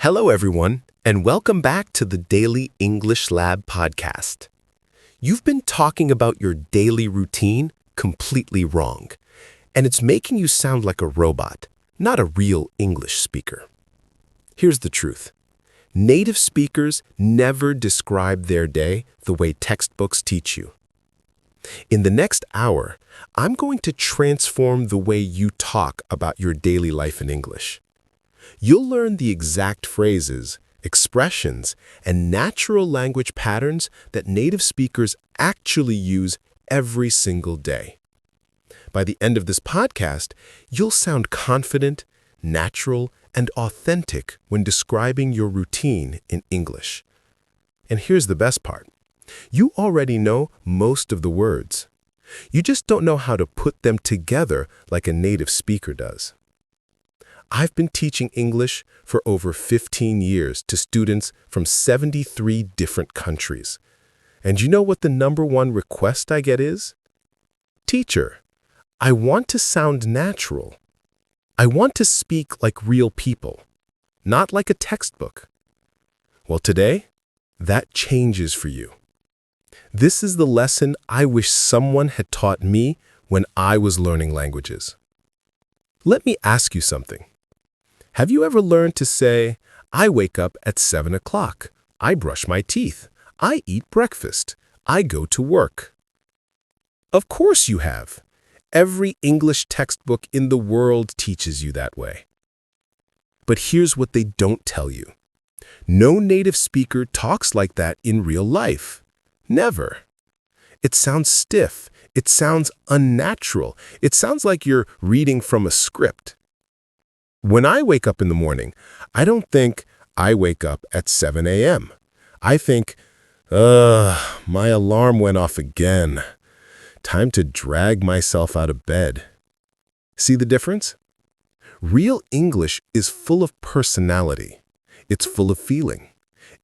Hello, everyone, and welcome back to the Daily English Lab podcast. You've been talking about your daily routine completely wrong, and it's making you sound like a robot, not a real English speaker. Here's the truth. Native speakers never describe their day the way textbooks teach you. In the next hour, I'm going to transform the way you talk about your daily life in English. You'll learn the exact phrases, expressions, and natural language patterns that native speakers actually use every single day. By the end of this podcast, you'll sound confident, natural, and authentic when describing your routine in English. And here's the best part. You already know most of the words. You just don't know how to put them together like a native speaker does. I've been teaching English for over 15 years to students from 73 different countries. And you know what the number one request I get is? Teacher, I want to sound natural. I want to speak like real people, not like a textbook. Well, today, that changes for you. This is the lesson I wish someone had taught me when I was learning languages. Let me ask you something. Have you ever learned to say, I wake up at 7 o'clock, I brush my teeth, I eat breakfast, I go to work? Of course you have. Every English textbook in the world teaches you that way. But here's what they don't tell you. No native speaker talks like that in real life. Never. It sounds stiff. It sounds unnatural. It sounds like you're reading from a script. When I wake up in the morning, I don't think I wake up at 7 a.m. I think, my alarm went off again. Time to drag myself out of bed. See the difference? Real English is full of personality. It's full of feeling.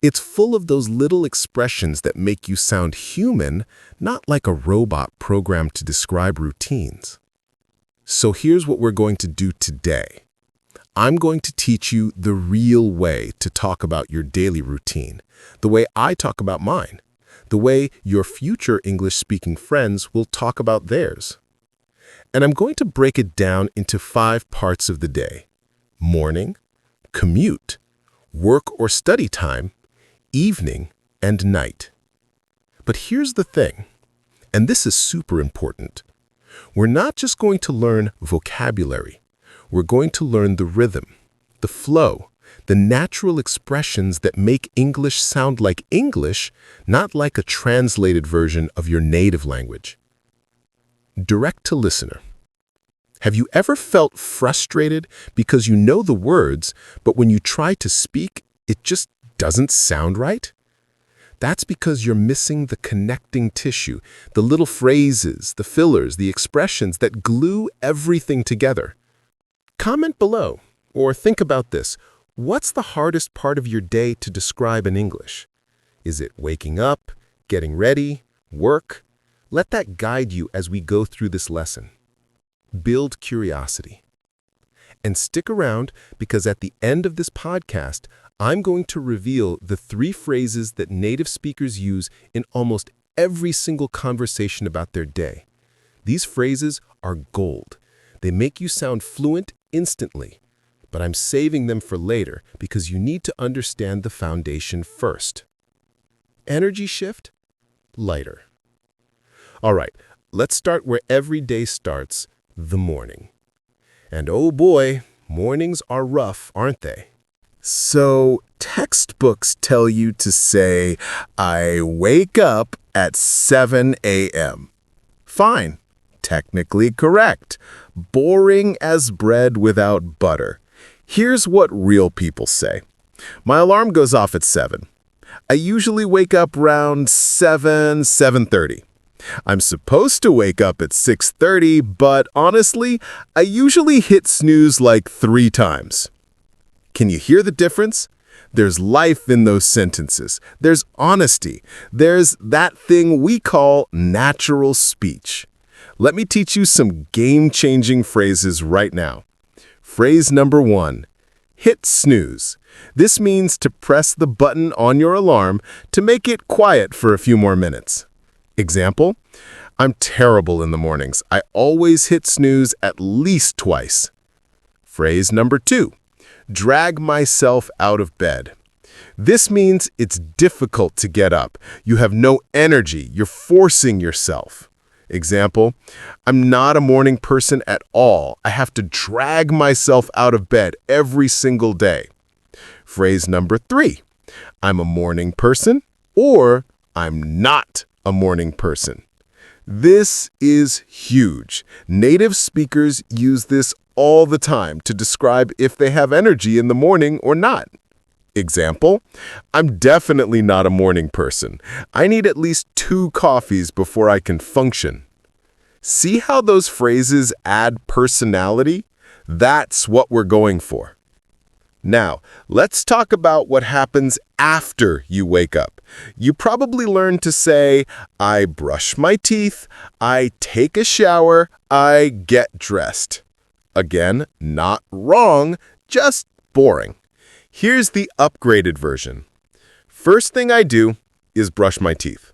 It's full of those little expressions that make you sound human, not like a robot programmed to describe routines. So here's what we're going to do today. I'm going to teach you the real way to talk about your daily routine, the way I talk about mine, the way your future English-speaking friends will talk about theirs. And I'm going to break it down into 5 parts of the day: morning, commute, work or study time, evening, and night. But here's the thing, and this is super important. We're not just going to learn vocabulary. We're going to learn the rhythm, the flow, the natural expressions that make English sound like English, not like a translated version of your native language. Direct to listener. Have you ever felt frustrated because you know the words, but when you try to speak, it just doesn't sound right? That's because you're missing the connecting tissue, the little phrases, the fillers, the expressions that glue everything together. Comment below, or think about this. What's the hardest part of your day to describe in English? Is it waking up, getting ready, work? Let that guide you as we go through this lesson. Build curiosity. And stick around because at the end of this podcast, I'm going to reveal the 3 phrases that native speakers use in almost every single conversation about their day. These phrases are gold. They make you sound fluent instantly, but I'm saving them for later because you need to understand the foundation first. Energy shift? Lighter. All right, let's start where every day starts, the morning. And oh boy, mornings are rough, aren't they? So textbooks tell you to say, I wake up at 7 a.m. Fine. Technically correct. Boring as bread without butter. Here's what real people say. My alarm goes off at 7. I usually wake up around 7:30. I'm supposed to wake up at 6:30, but honestly, I usually hit snooze like 3 times. Can you hear the difference? There's life in those sentences. There's honesty. There's that thing we call natural speech. Let me teach you some game-changing phrases right now. Phrase number 1, hit snooze. This means to press the button on your alarm to make it quiet for a few more minutes. Example, I'm terrible in the mornings. I always hit snooze at least twice. Phrase number 2, drag myself out of bed. This means it's difficult to get up. You have no energy. You're forcing yourself. Example, I'm not a morning person at all. I have to drag myself out of bed every single day. Phrase number 3, I'm a morning person or I'm not a morning person. This is huge. Native speakers use this all the time to describe if they have energy in the morning or not. Example, I'm definitely not a morning person. I need at least 2 coffees before I can function. See how those phrases add personality? That's what we're going for. Now, let's talk about what happens after you wake up. You probably learned to say, I brush my teeth, I take a shower, I get dressed. Again, not wrong, just boring. Here's the upgraded version. First thing I do is brush my teeth.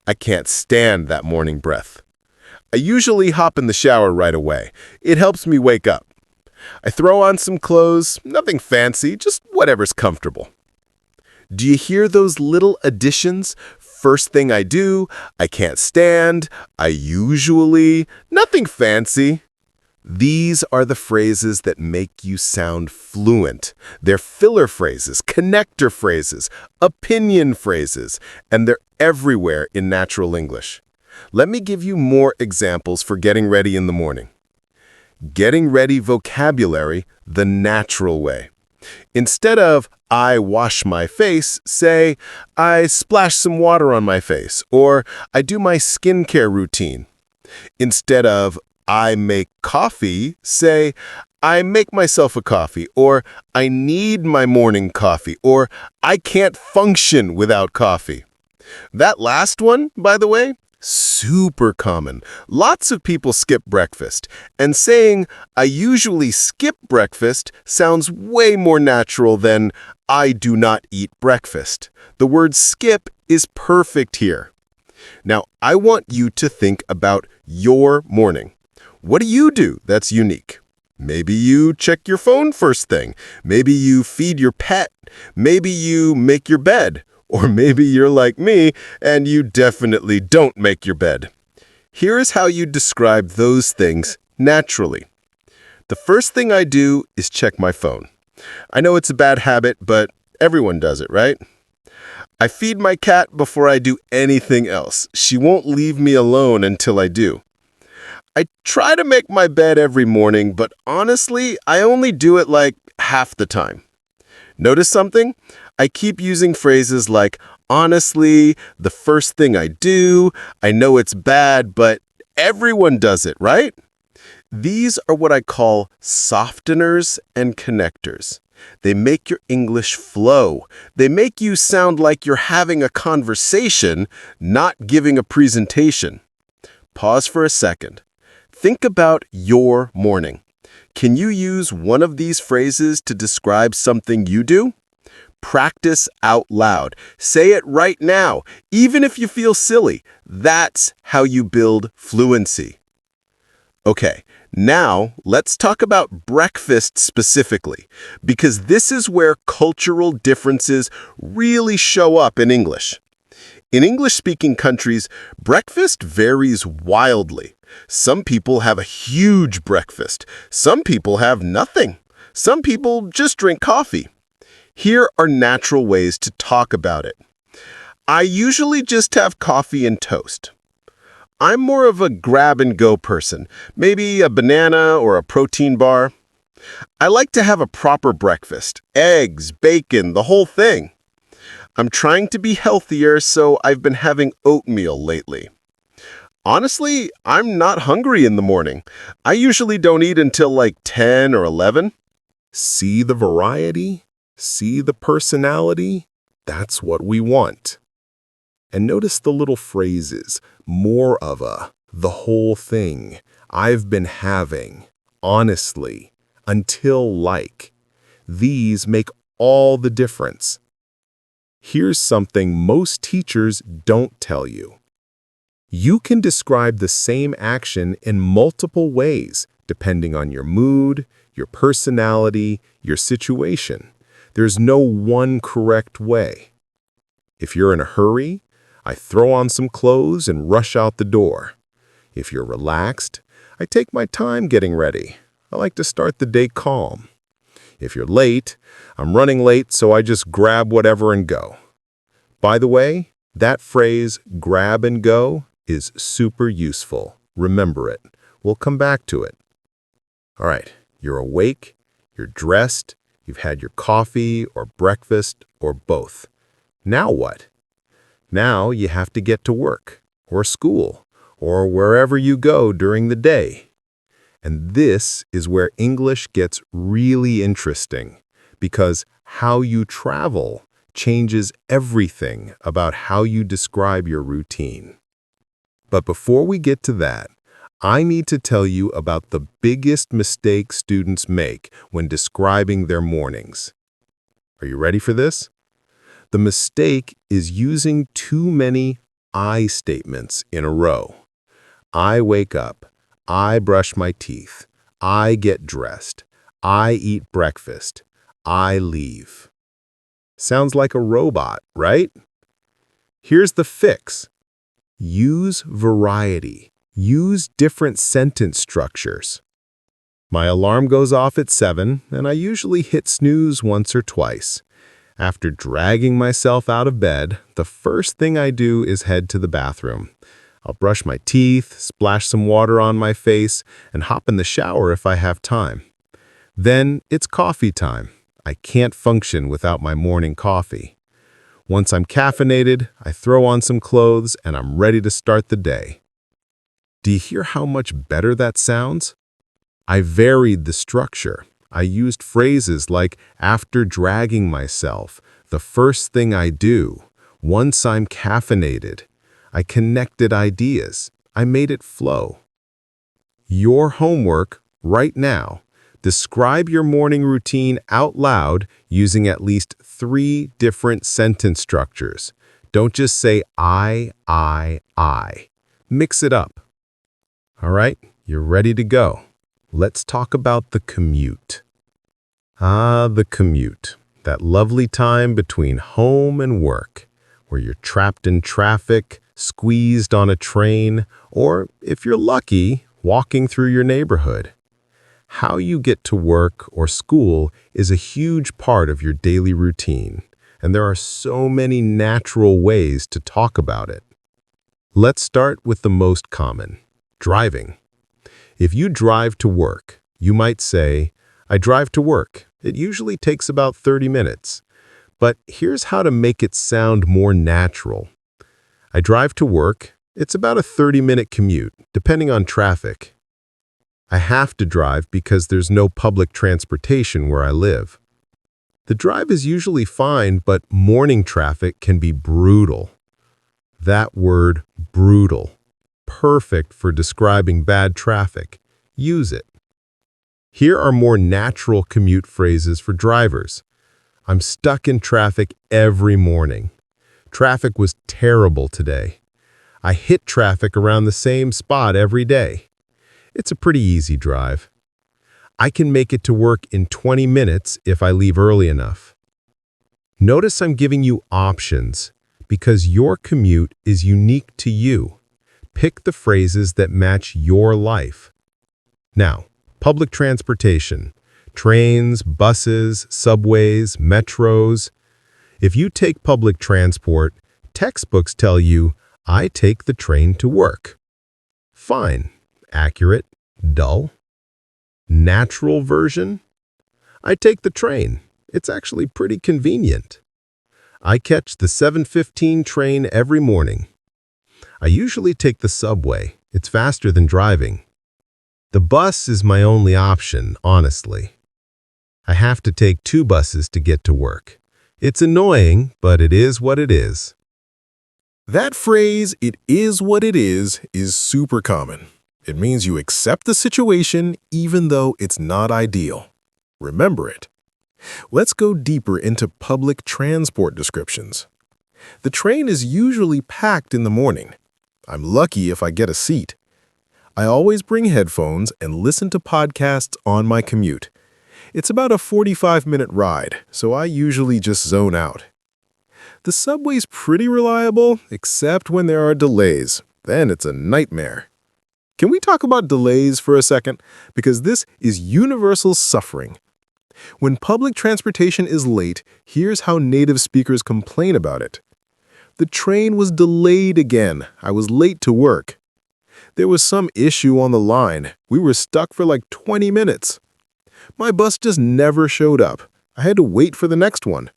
I can't stand that morning breath. I usually hop in the shower right away. It helps me wake up. I throw on some clothes, nothing fancy, just whatever's comfortable. Do you hear those little additions? First thing I do, I can't stand, I usually, nothing fancy. These are the phrases that make you sound fluent. They're filler phrases, connector phrases, opinion phrases, and they're everywhere in natural English. Let me give you more examples for getting ready in the morning. Getting ready vocabulary the natural way. Instead of, I wash my face, say, I splash some water on my face, or I do my skincare routine. Instead of, I make coffee, say, I make myself a coffee, or I need my morning coffee, or I can't function without coffee. That last one, by the way, super common. Lots of people skip breakfast, and saying, I usually skip breakfast sounds way more natural than I do not eat breakfast. The word skip is perfect here. Now, I want you to think about your morning. What do you do that's unique? Maybe you check your phone first thing. Maybe you feed your pet. Maybe you make your bed. Or maybe you're like me and you definitely don't make your bed. Here is how you describe those things naturally. The first thing I do is check my phone. I know it's a bad habit, but everyone does it, right? I feed my cat before I do anything else. She won't leave me alone until I do. I try to make my bed every morning, but honestly, I only do it like half the time. Notice something? I keep using phrases like, honestly, the first thing I do, I know it's bad, but everyone does it, right? These are what I call softeners and connectors. They make your English flow. They make you sound like you're having a conversation, not giving a presentation. Pause for a second. Think about your morning. Can you use one of these phrases to describe something you do? Practice out loud. Say it right now, even if you feel silly. That's how you build fluency. Okay, now let's talk about breakfast specifically, because this is where cultural differences really show up in English. In English-speaking countries, breakfast varies wildly. Some people have a huge breakfast. Some people have nothing. Some people just drink coffee. Here are natural ways to talk about it. I usually just have coffee and toast. I'm more of a grab-and-go person, maybe a banana or a protein bar. I like to have a proper breakfast, eggs, bacon, the whole thing. I'm trying to be healthier, so I've been having oatmeal lately. Honestly, I'm not hungry in the morning. I usually don't eat until like 10 or 11. See the variety? See the personality? That's what we want. And notice the little phrases, more of a, the whole thing, I've been having, honestly, until like. These make all the difference. Here's something most teachers don't tell you. You can describe the same action in multiple ways, depending on your mood, your personality, your situation. There's no one correct way. If you're in a hurry, I throw on some clothes and rush out the door. If you're relaxed, I take my time getting ready. I like to start the day calm. If you're late, I'm running late, so I just grab whatever and go. By the way, that phrase, grab and go, is super useful. Remember it. We'll come back to it. All right, you're awake, you're dressed, you've had your coffee or breakfast or both. Now what? Now you have to get to work or school or wherever you go during the day. And this is where English gets really interesting, because how you travel changes everything about how you describe your routine. But before we get to that, I need to tell you about the biggest mistake students make when describing their mornings. Are you ready for this? The mistake is using too many I statements in a row. I wake up. I brush my teeth. I get dressed. I eat breakfast. I leave. Sounds like a robot, right? Here's the fix. Use variety. Use different sentence structures. My alarm goes off at 7, and I usually hit snooze once or twice. After dragging myself out of bed, the first thing I do is head to the bathroom. I'll brush my teeth, splash some water on my face, and hop in the shower if I have time. Then it's coffee time. I can't function without my morning coffee. Once I'm caffeinated, I throw on some clothes and I'm ready to start the day. Do you hear how much better that sounds? I varied the structure. I used phrases like after dragging myself, the first thing I do, once I'm caffeinated. I connected ideas. I made it flow. Your homework right now. Describe your morning routine out loud using at least 3 different sentence structures. Don't just say I. Mix it up. All right, you're ready to go. Let's talk about the commute. The commute. That lovely time between home and work, where you're trapped in traffic, squeezed on a train, or, if you're lucky, walking through your neighborhood. How you get to work or school is a huge part of your daily routine, and there are so many natural ways to talk about it. Let's start with the most common, driving. If you drive to work, you might say, I drive to work. It usually takes about 30 minutes. But here's how to make it sound more natural. I drive to work. It's about a 30-minute commute, depending on traffic. I have to drive because there's no public transportation where I live. The drive is usually fine, but morning traffic can be brutal. That word, brutal, perfect for describing bad traffic. Use it. Here are more natural commute phrases for drivers. I'm stuck in traffic every morning. Traffic was terrible today. I hit traffic around the same spot every day. It's a pretty easy drive. I can make it to work in 20 minutes if I leave early enough. Notice I'm giving you options because your commute is unique to you. Pick the phrases that match your life. Now, public transportation, trains, buses, subways, metros. If you take public transport, textbooks tell you, I take the train to work. Fine. Accurate, dull. Natural version? I take the train. It's actually pretty convenient. I catch the 7:15 train every morning. I usually take the subway. It's faster than driving. The bus is my only option, honestly. I have to take 2 buses to get to work. It's annoying, but it is what it is. That phrase, it is what it is super common. It means you accept the situation even though it's not ideal. Remember it. Let's go deeper into public transport descriptions. The train is usually packed in the morning. I'm lucky if I get a seat. I always bring headphones and listen to podcasts on my commute. It's about a 45-minute ride, so I usually just zone out. The subway's pretty reliable, except when there are delays. Then it's a nightmare. Can we talk about delays for a second? Because this is universal suffering. When public transportation is late, here's how native speakers complain about it. The train was delayed again. I was late to work. There was some issue on the line. We were stuck for like 20 minutes. My bus just never showed up. I had to wait for the next one.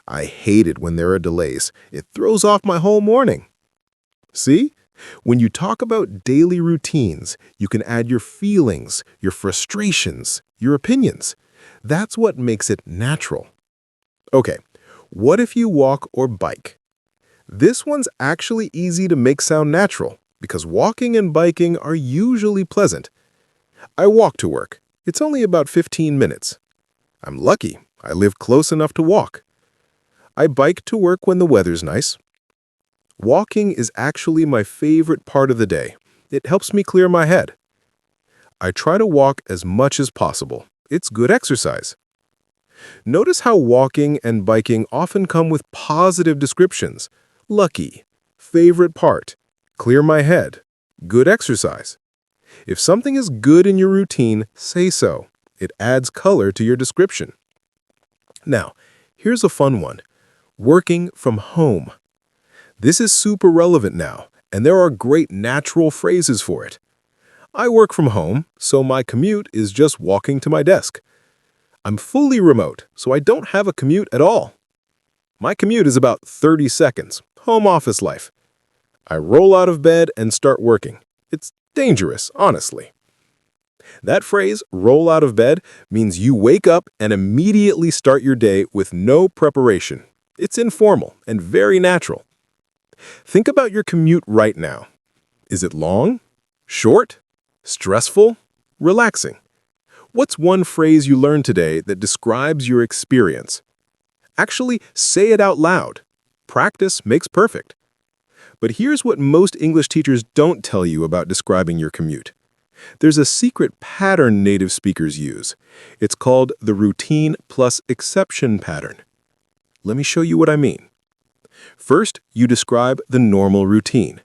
I hate it when there are delays. It throws off my whole morning. See? When you talk about daily routines, you can add your feelings, your frustrations, your opinions. That's what makes it natural. Okay, what if you walk or bike? This one's actually easy to make sound natural because walking and biking are usually pleasant. I walk to work. It's only about 15 minutes. I'm lucky. I live close enough to walk. I bike to work when the weather's nice. Walking is actually my favorite part of the day. It helps me clear my head. I try to walk as much as possible. It's good exercise. Notice how walking and biking often come with positive descriptions. Lucky, favorite part, clear my head, good exercise. If something is good in your routine, say so. It adds color to your description. Now, here's a fun one. Working from home. This is super relevant now, and there are great natural phrases for it. I work from home, so my commute is just walking to my desk. I'm fully remote, so I don't have a commute at all. My commute is about 30 seconds, home office life. I roll out of bed and start working. It's dangerous, honestly. That phrase, roll out of bed, means you wake up and immediately start your day with no preparation. It's informal and very natural. Think about your commute right now. Is it long? Short? Stressful? Relaxing? What's one phrase you learned today that describes your experience? Actually, say it out loud. Practice makes perfect. But here's what most English teachers don't tell you about describing your commute. There's a secret pattern native speakers use. It's called the routine plus exception pattern. Let me show you what I mean. First, you describe the normal routine.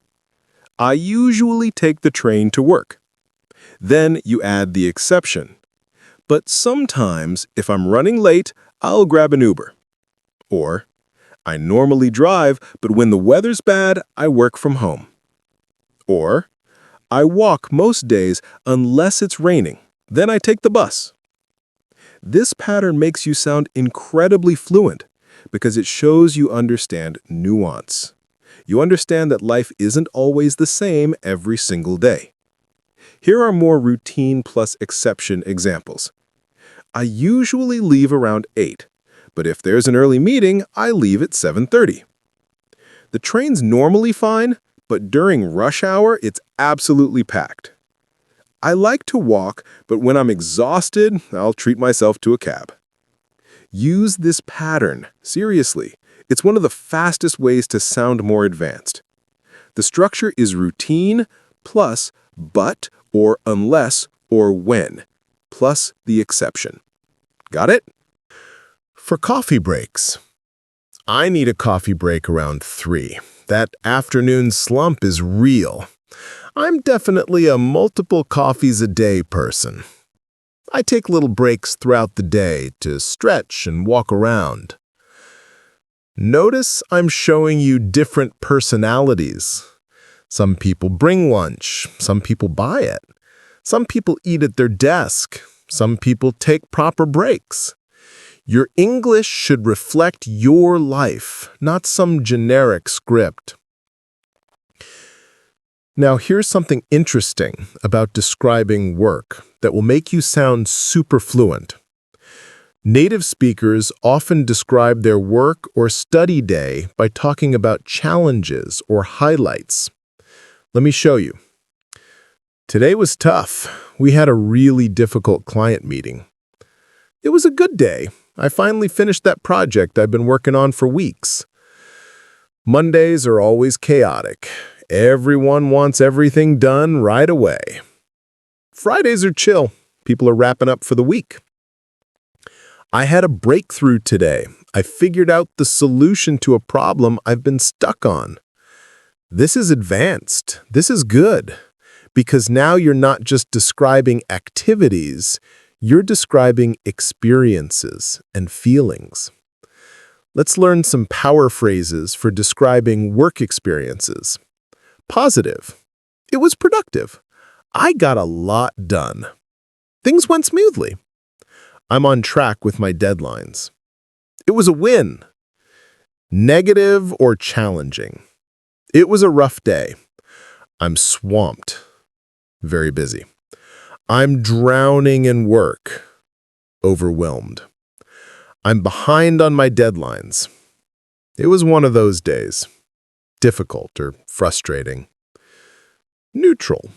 I usually take the train to work. Then you add the exception. But sometimes, if I'm running late, I'll grab an Uber. Or, I normally drive, but when the weather's bad, I work from home. Or, I walk most days unless it's raining. Then I take the bus. This pattern makes you sound incredibly fluent because it shows you understand nuance. You understand that life isn't always the same every single day. Here are more routine plus exception examples. I usually leave around 8, but if there's an early meeting, I leave at 7:30. The train's normally fine, but during rush hour, it's absolutely packed. I like to walk, but when I'm exhausted, I'll treat myself to a cab. Use this pattern, seriously. It's one of the fastest ways to sound more advanced. The structure is routine plus but or unless or when, plus the exception. Got it? For coffee breaks. I need a coffee break around 3. That afternoon slump is real. I'm definitely a multiple coffees a day person. I take little breaks throughout the day to stretch and walk around. Notice I'm showing you different personalities. Some people bring lunch, some people buy it. Some people eat at their desk, some people take proper breaks. Your English should reflect your life, not some generic script. Now, here's something interesting about describing work that will make you sound super fluent. Native speakers often describe their work or study day by talking about challenges or highlights. Let me show you. Today was tough. We had a really difficult client meeting. It was a good day. I finally finished that project I've been working on for weeks. Mondays are always chaotic. Everyone wants everything done right away. Fridays are chill. People are wrapping up for the week. I had a breakthrough today. I figured out the solution to a problem I've been stuck on. This is advanced. This is good. Because now you're not just describing activities, you're describing experiences and feelings. Let's learn some power phrases for describing work experiences. Positive. It was productive. I got a lot done. Things went smoothly. I'm on track with my deadlines. It was a win. Negative or challenging. It was a rough day. I'm swamped. Very busy. I'm drowning in work. Overwhelmed. I'm behind on my deadlines. It was one of those days. Difficult or frustrating. Neutral.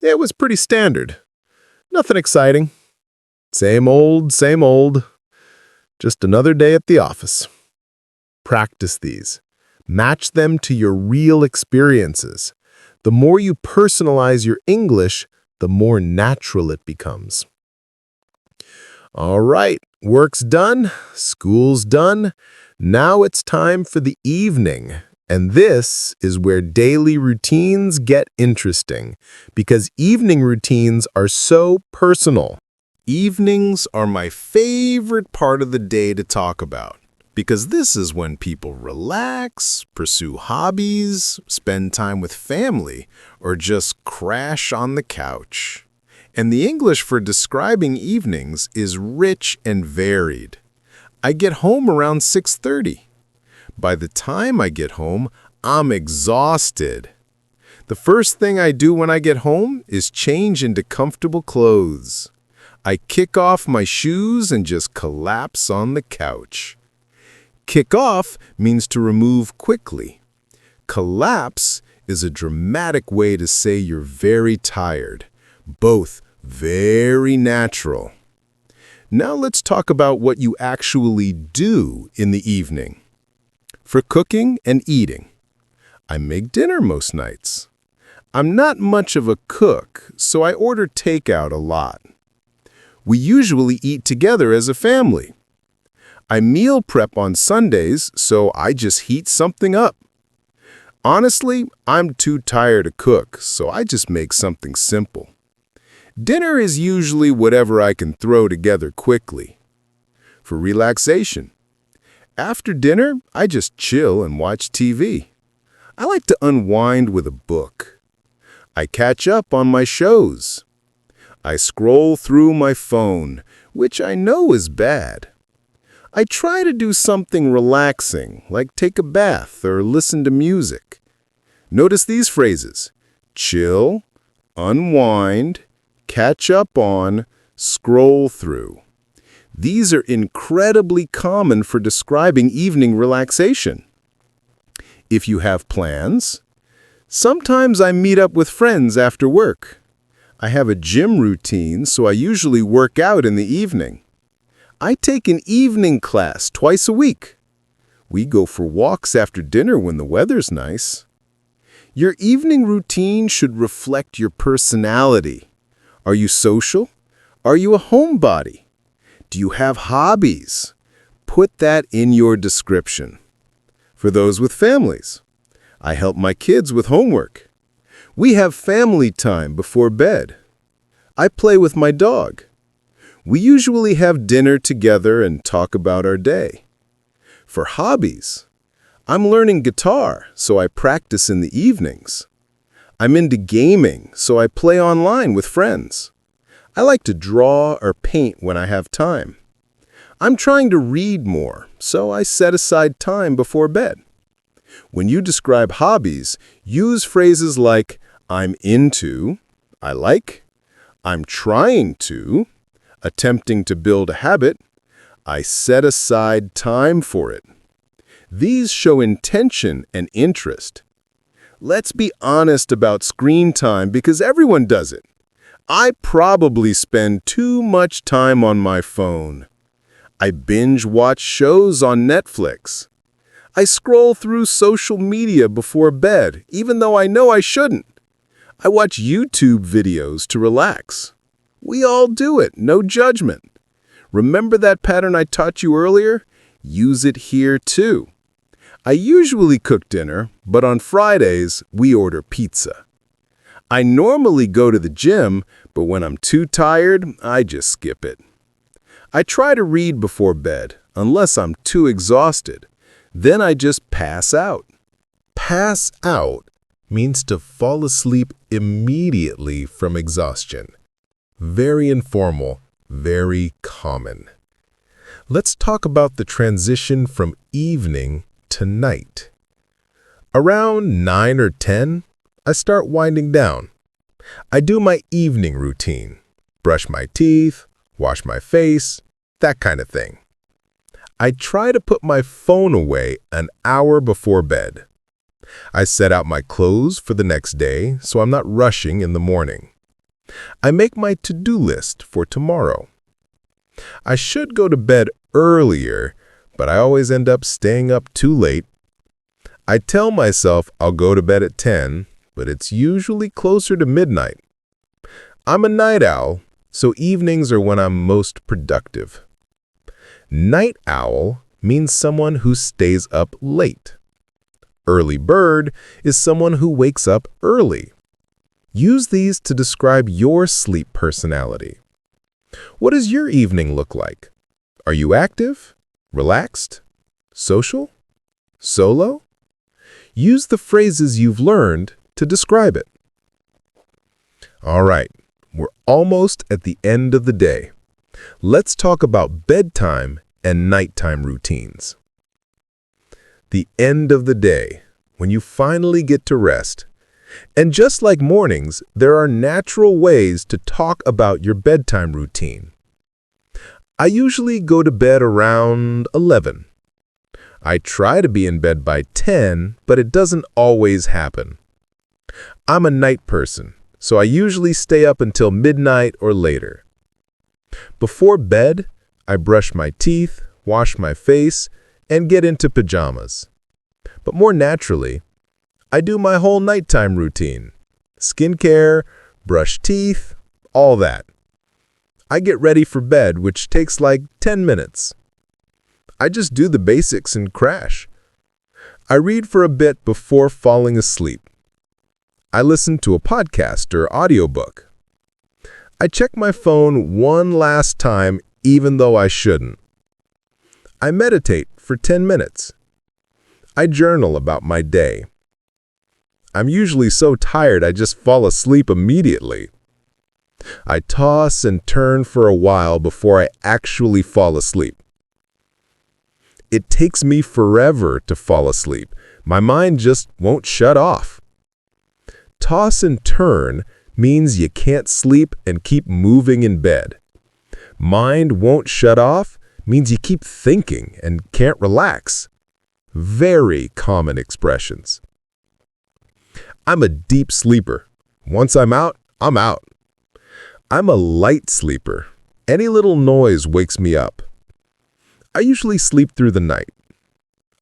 It was pretty standard. Nothing exciting. Same old, same old. Just another day at the office. Practice these. Match them to your real experiences. The more you personalize your English, the more natural it becomes. All right, work's done, school's done. Now it's time for the evening. And this is where daily routines get interesting, because evening routines are so personal. Evenings are my favorite part of the day to talk about, because this is when people relax, pursue hobbies, spend time with family, or just crash on the couch. And the English for describing evenings is rich and varied. I get home around 6:30. By the time I get home, I'm exhausted. The first thing I do when I get home is change into comfortable clothes. I kick off my shoes and just collapse on the couch. Kick off means to remove quickly. Collapse is a dramatic way to say you're very tired. Both very natural. Now let's talk about what you actually do in the evening. For cooking and eating, I make dinner most nights. I'm not much of a cook, so I order takeout a lot. We usually eat together as a family. I meal prep on Sundays, so I just heat something up. Honestly, I'm too tired to cook, so I just make something simple. Dinner is usually whatever I can throw together quickly. For relaxation, after dinner, I just chill and watch TV. I like to unwind with a book. I catch up on my shows. I scroll through my phone, which I know is bad. I try to do something relaxing, like take a bath or listen to music. Notice these phrases: chill, unwind, catch up on, scroll through. These are incredibly common for describing evening relaxation. If you have plans, sometimes I meet up with friends after work. I have a gym routine, so I usually work out in the evening. I take an evening class twice a week. We go for walks after dinner when the weather's nice. Your evening routine should reflect your personality. Are you social? Are you a homebody? Do you have hobbies? Put that in your description. For those with families, I help my kids with homework. We have family time before bed. I play with my dog. We usually have dinner together and talk about our day. For hobbies, I'm learning guitar, so I practice in the evenings. I'm into gaming, so I play online with friends. I like to draw or paint when I have time. I'm trying to read more, so I set aside time before bed. When you describe hobbies, use phrases like I'm into, I like, I'm trying to, attempting to build a habit, I set aside time for it. These show intention and interest. Let's be honest about screen time because everyone does it. I probably spend too much time on my phone. I binge watch shows on Netflix. I scroll through social media before bed, even though I know I shouldn't. I watch YouTube videos to relax. We all do it, no judgment. Remember that pattern I taught you earlier? Use it here too. I usually cook dinner, but on Fridays, we order pizza. I normally go to the gym, but when I'm too tired, I just skip it. I try to read before bed, unless I'm too exhausted. Then I just pass out. Pass out means to fall asleep immediately from exhaustion. Very informal, very common. Let's talk about the transition from evening to night. Around 9 or 10, I start winding down. I do my evening routine. Brush my teeth, wash my face, that kind of thing. I try to put my phone away an hour before bed. I set out my clothes for the next day so I'm not rushing in the morning. I make my to-do list for tomorrow. I should go to bed earlier, but I always end up staying up too late. I tell myself I'll go to bed at 10, but it's usually closer to midnight. I'm a night owl, so evenings are when I'm most productive. Night owl means someone who stays up late. Early bird is someone who wakes up early. Use these to describe your sleep personality. What does your evening look like? Are you active, relaxed, social, solo? Use the phrases you've learned to describe it. All right, we're almost at the end of the day. Let's talk about bedtime and nighttime routines. The end of the day, when you finally get to rest. And just like mornings, there are natural ways to talk about your bedtime routine. I usually go to bed around 11. I try to be in bed by 10, but it doesn't always happen. I'm a night person, so I usually stay up until midnight or later. Before bed, I brush my teeth, wash my face, and get into pajamas. But more naturally, I do my whole nighttime routine. Skincare, brush teeth, all that. I get ready for bed, which takes like 10 minutes. I just do the basics and crash. I read for a bit before falling asleep. I listen to a podcast or audiobook. I check my phone one last time even though I shouldn't. I meditate for 10 minutes. I journal about my day. I'm usually so tired I just fall asleep immediately. I toss and turn for a while before I actually fall asleep. It takes me forever to fall asleep. My mind just won't shut off. Toss and turn means you can't sleep and keep moving in bed. Mind won't shut off means you keep thinking and can't relax. Very common expressions. I'm a deep sleeper. Once I'm out, I'm out. I'm a light sleeper. Any little noise wakes me up. I usually sleep through the night.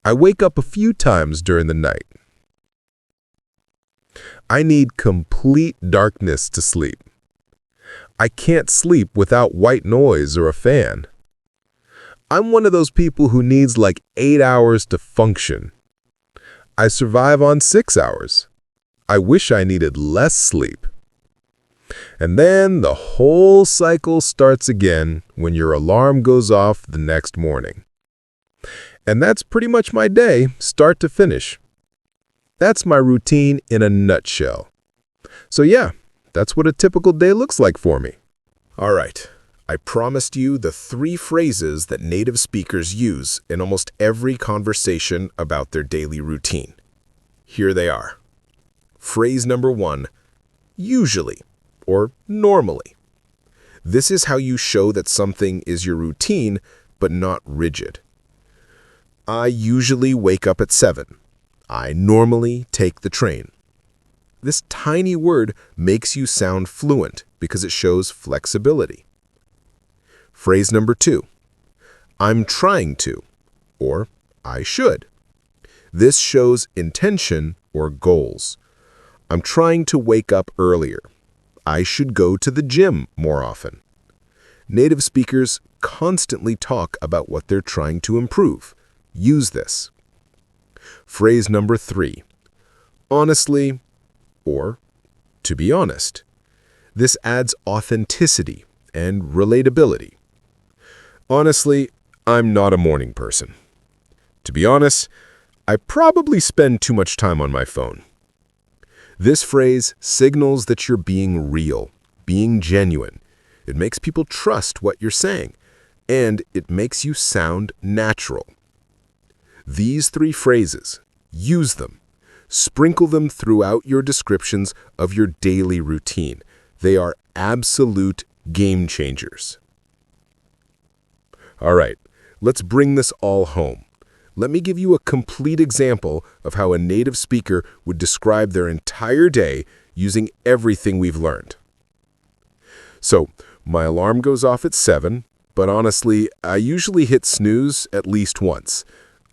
I wake up a few times during the night. I need complete darkness to sleep. I can't sleep without white noise or a fan. I'm one of those people who needs like 8 hours to function. I survive on 6 hours. I wish I needed less sleep. And then the whole cycle starts again when your alarm goes off the next morning. And that's pretty much my day, start to finish. That's my routine in a nutshell. So yeah, that's what a typical day looks like for me. All right, I promised you the 3 phrases that native speakers use in almost every conversation about their daily routine. Here they are. Phrase number 1, usually or normally. This is how you show that something is your routine, but not rigid. I usually wake up at 7. I normally take the train. This tiny word makes you sound fluent because it shows flexibility. Phrase number 2. I'm trying to, or I should. This shows intention or goals. I'm trying to wake up earlier. I should go to the gym more often. Native speakers constantly talk about what they're trying to improve. Use this. Phrase number 3. Honestly, or to be honest. This adds authenticity and relatability. Honestly, I'm not a morning person. To be honest, I probably spend too much time on my phone. This phrase signals that you're being real, being genuine. It makes people trust what you're saying, and it makes you sound natural. These 3 phrases, use them. Sprinkle them throughout your descriptions of your daily routine. They are absolute game changers. All right, let's bring this all home. Let me give you a complete example of how a native speaker would describe their entire day using everything we've learned. So, my alarm goes off at 7, but honestly, I usually hit snooze at least once.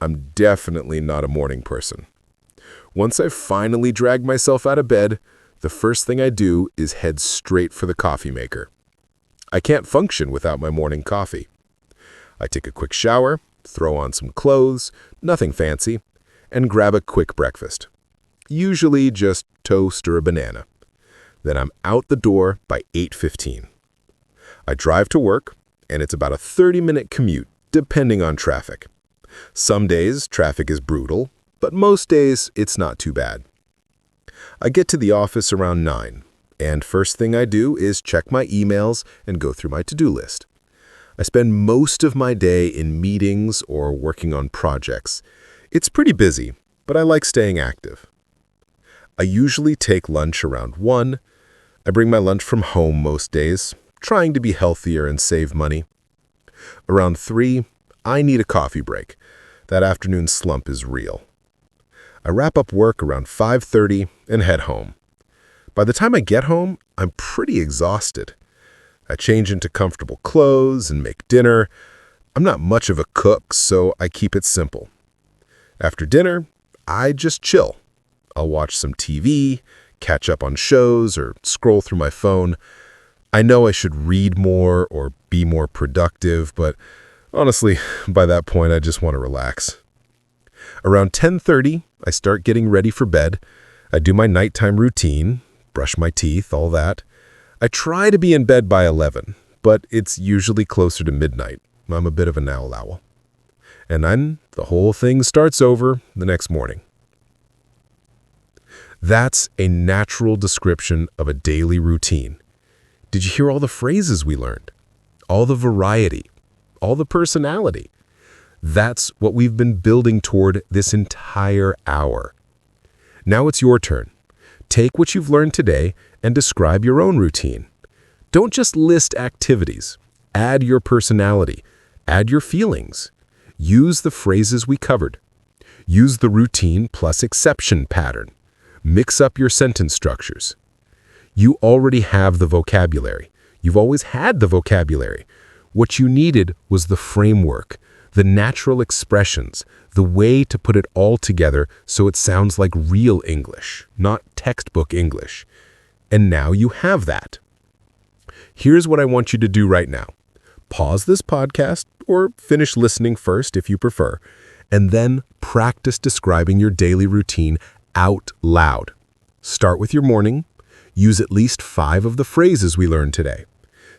I'm definitely not a morning person. Once I've finally dragged myself out of bed, the first thing I do is head straight for the coffee maker. I can't function without my morning coffee. I take a quick shower, throw on some clothes, nothing fancy, and grab a quick breakfast. Usually just toast or a banana. Then I'm out the door by 8:15. I drive to work, and it's about a 30-minute commute, depending on traffic. Some days, traffic is brutal, but most days, it's not too bad. I get to the office around 9, and first thing I do is check my emails and go through my to-do list. I spend most of my day in meetings or working on projects. It's pretty busy, but I like staying active. I usually take lunch around 1. I bring my lunch from home most days, trying to be healthier and save money. Around 3, I need a coffee break. That afternoon slump is real. I wrap up work around 5:30 and head home. By the time I get home, I'm pretty exhausted. I change into comfortable clothes and make dinner. I'm not much of a cook, so I keep it simple. After dinner, I just chill. I'll watch some TV, catch up on shows, or scroll through my phone. I know I should read more or be more productive, but honestly, by that point, I just want to relax. Around 10:30, I start getting ready for bed. I do my nighttime routine, brush my teeth, all that. I try to be in bed by 11, but it's usually closer to midnight. I'm a bit of a now owl. And then the whole thing starts over the next morning. That's a natural description of a daily routine. Did you hear all the phrases we learned? All the variety, all the personality. That's what we've been building toward this entire hour. Now it's your turn. Take what you've learned today and describe your own routine. Don't just list activities. Add your personality. Add your feelings. Use the phrases we covered. Use the routine plus exception pattern. Mix up your sentence structures. You already have the vocabulary. You've always had the vocabulary. What you needed was the framework, the natural expressions, the way to put it all together so it sounds like real English, not textbook English. And now you have that. Here's what I want you to do right now. Pause this podcast, or finish listening first if you prefer, and then practice describing your daily routine out loud. Start with your morning. Use at least 5 of the phrases we learned today.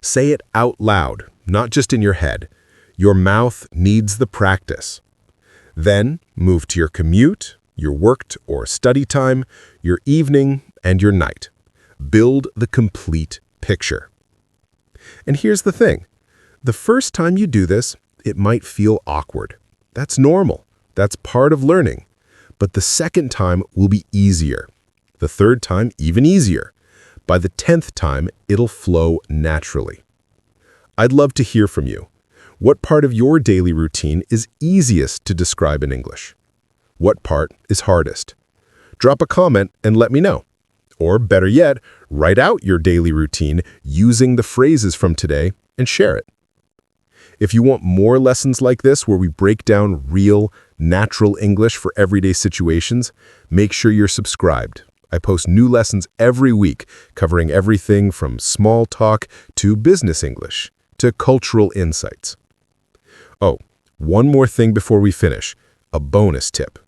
Say it out loud, not just in your head. Your mouth needs the practice. Then move to your commute, your work or study time, your evening, and your night. Build the complete picture. And here's the thing. The first time you do this, it might feel awkward. That's normal. That's part of learning. But the second time will be easier. The third time, even easier. By the 10th time, it'll flow naturally. I'd love to hear from you. What part of your daily routine is easiest to describe in English? What part is hardest? Drop a comment and let me know. Or better yet, write out your daily routine using the phrases from today and share it. If you want more lessons like this where we break down real, natural English for everyday situations, make sure you're subscribed. I post new lessons every week covering everything from small talk to business English to cultural insights. Oh, one more thing before we finish, a bonus tip.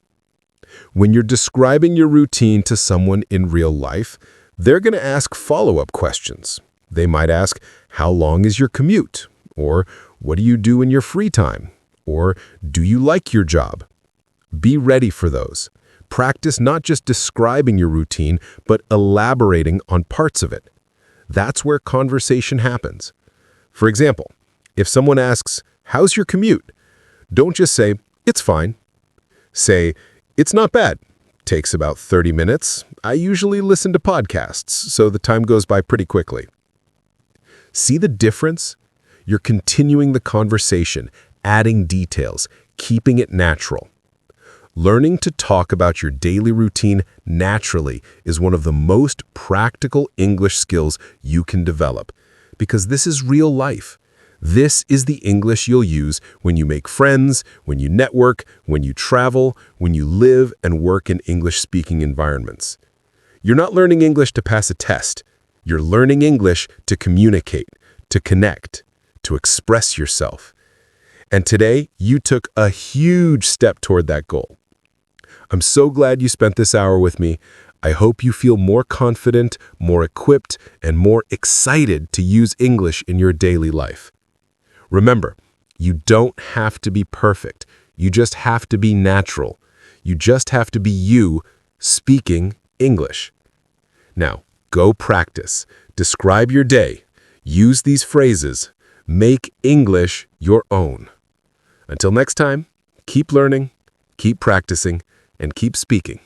When you're describing your routine to someone in real life, they're going to ask follow-up questions. They might ask, how long is your commute? Or what do you do in your free time? Or do you like your job? Be ready for those. Practice not just describing your routine, but elaborating on parts of it. That's where conversation happens. For example, if someone asks, how's your commute? Don't just say, it's fine. Say, it's not bad. Takes about 30 minutes. I usually listen to podcasts, so the time goes by pretty quickly. See the difference? You're continuing the conversation, adding details, keeping it natural. Learning to talk about your daily routine naturally is one of the most practical English skills you can develop, because this is real life. This is the English you'll use when you make friends, when you network, when you travel, when you live and work in English-speaking environments. You're not learning English to pass a test. You're learning English to communicate, to connect, to express yourself. And today, you took a huge step toward that goal. I'm so glad you spent this hour with me. I hope you feel more confident, more equipped, and more excited to use English in your daily life. Remember, you don't have to be perfect. You just have to be natural. You just have to be you speaking English. Now, go practice. Describe your day. Use these phrases. Make English your own. Until next time, keep learning, keep practicing, and keep speaking.